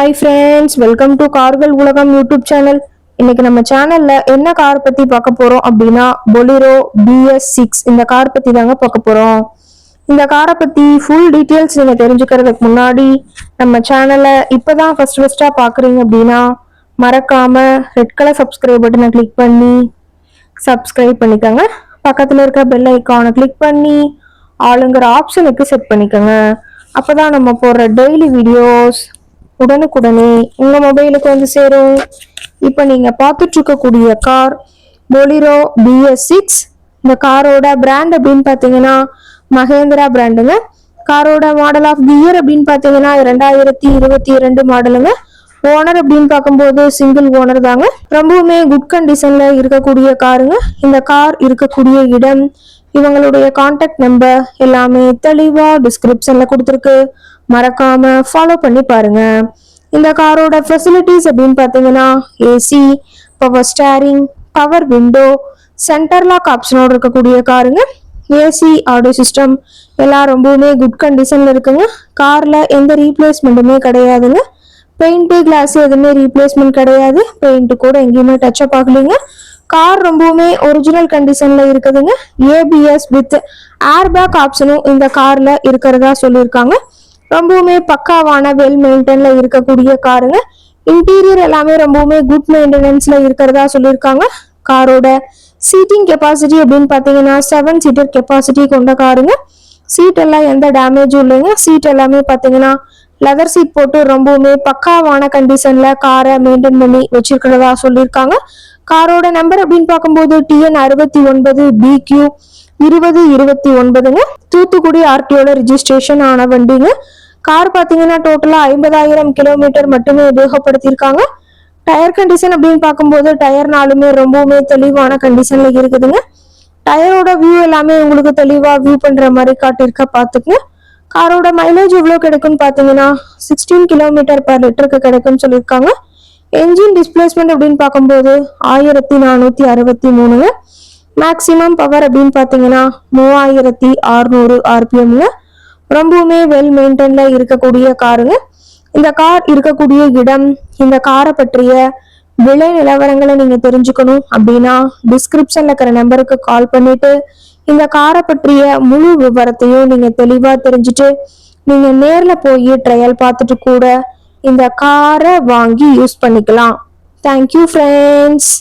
Hi friends, welcome to கார்கள் உலகம் YouTube channel. இன்னைக்கு நம்ம சேனல்ல என்ன கார் பத்தி பார்க்க போறோம் அப்படின்னா பொலிரோ BS6 இந்த கார் பத்தி தாங்க பார்க்க போறோம். இந்த காரை பத்தி ஃபுல் டீட்டெயில்ஸ் நீங்க தெரிஞ்சுக்கிறதுக்கு முன்னாடி நம்ம சேனலை இப்பதான் ஃபர்ஸ்டா பாக்குறீங்க அப்படின்னா மறக்காம ரெட் கலர் சப்ஸ்கிரைப் பட்டனை கிளிக் பண்ணி சப்ஸ்கிரைப் பண்ணிக்கோங்க. பக்கத்துல இருக்க பெல் ஐக்கானை கிளிக் பண்ணி ஆளுங்கிற ஆப்ஷனுக்கு செட் பண்ணிக்கோங்க. அப்பதான் நம்ம போடுற டெய்லி வீடியோஸ் உடனுக்குடனே உங்க மொபைலுக்கு வந்து சேரும். இப்ப நீங்க பார்த்துட்டு இருக்கக்கூடிய கார் பொலிரோ BS6. இந்த காரோட பிராண்ட் அப்படின்னு பாத்தீங்கன்னா மகேந்திரா பிராண்டுங்க. காரோட மாடல் ஆஃப் தி இயர் அப்படின்னு பாத்தீங்கன்னா 2022 மாடலுங்க. ஓனர் அப்படின்னு பார்க்கும்போது சிங்கிள் ஓனர் தாங்க. ரொம்பவுமே குட் கண்டிஷன்ல இருக்கக்கூடிய காருங்க. இந்த கார் இருக்கக்கூடிய இடம், இவங்களுடைய கான்டாக்ட் நம்பர் எல்லாமே தெளிவா டிஸ்கிரிப்ஷன்ல கொடுத்துருக்கு. மறக்காம ஃபாலோ பண்ணி பாருங்க. இந்த காரோட ஃபெசிலிட்டிஸ் அப்படின்னு பார்த்தீங்கன்னா AC, power steering, power window, centre lock ஆப்ஷனோட இருக்கக்கூடிய காருங்க. ஏசி, ஆடியோ சிஸ்டம் எல்லாம் ரொம்பவுமே குட் கண்டிஷன்ல இருக்குங்க. கார்ல எந்த ரீப்ளேஸ்மெண்ட்டுமே கிடையாதுங்க. பெயிண்ட், கிளாஸ் எதுவுமே ரீப்ளேஸ்மெண்ட் கிடையாது. பெயிண்ட் கூட எங்கேயுமே டச்சப் ஆகலைங்க. கார் ரொம்பவுமே ஒரிஜினல் கண்டிஷன்ல இருக்குதுங்க. ABS வித் ஏர்பேக் ஆப்ஷனும் இந்த கார்ல இருக்கிறதா சொல்லியிருக்காங்க. ரொம்பவுமே பக்காவான வெல் மெயின்டைன்ல இருக்கக்கூடிய காருங்க. இன்டீரியர் எல்லாமே ரொம்பவுமே குட் மெயின்டெனன்ஸ்ல இருக்கிறதா சொல்லியிருக்காங்க. காரோட சீட்டிங் கெப்பாசிட்டி அப்படின்னு பாத்தீங்கன்னா 7 சீட்டர் கெப்பாசிட்டி கொண்ட காருங்க. சீட் எல்லாம் எந்த டேமேஜும் இல்லைங்க. சீட் எல்லாமே பாத்தீங்கன்னா லெதர் சீட் போட்டு ரொம்பவுமே பக்காவான கண்டிஷன்ல காரை மெயின்டைன் பண்ணி வச்சிருக்கிறதா சொல்லியிருக்காங்க. காரோட நம்பர் அப்படின்னு பார்க்கும்போது TN 69 BQ 2029ங்க. தூத்துக்குடி RTOட ரிஜிஸ்ட்ரேஷன் ஆன வண்டிங்க. கார் பாத்தீங்கன்னா டோட்டலா 50,000 கிலோமீட்டர் மட்டுமே உபயோகப்படுத்தியிருக்காங்க. டயர் கண்டிஷன் அப்படின்னு பார்க்கும்போது டயர் நாளுமே ரொம்பவுமே தெளிவான கண்டிஷன்ல இருக்குதுங்க. டயரோட வியூ எல்லாமே உங்களுக்கு தெளிவா வியூ பண்ற மாதிரி காட்டியிருக்க பாத்துக்குங்க. காரோட மைலேஜ் எவ்வளவு கிடைக்கும்னு பாத்தீங்கன்னா 16 கிலோமீட்டர் பர் லிட்டருக்கு கிடைக்கும்னு சொல்லியிருக்காங்க. என்ஜின் டிஸ்பிளேஸ்மெண்ட் அப்படின்னு பார்க்கும்போது 1463ங்க. மேக்சிமம் பவர் அப்படின்னு பாத்தீங்கன்னா 3600 RPMங்க. ரொம்பவுமே வெல் மெயின்டைன்ல இருக்கக்கூடிய காருங்க. இந்த கார் இருக்கக்கூடிய இடம், இந்த காரை பற்றிய விலை நிலவரங்களை நீங்க தெரிஞ்சுக்கணும் அப்படின்னா டிஸ்கிரிப்ஷன்ல இருக்கிற நம்பருக்கு கால் பண்ணிட்டு இந்த காரை பற்றிய முழு விவரத்தையும் நீங்க தெளிவா தெரிஞ்சுட்டு நீங்க நேர்ல போய் ட்ரையல் பார்த்துட்டு கூட இந்த காரை வாங்கி யூஸ் பண்ணிக்கலாம். Thank you friends.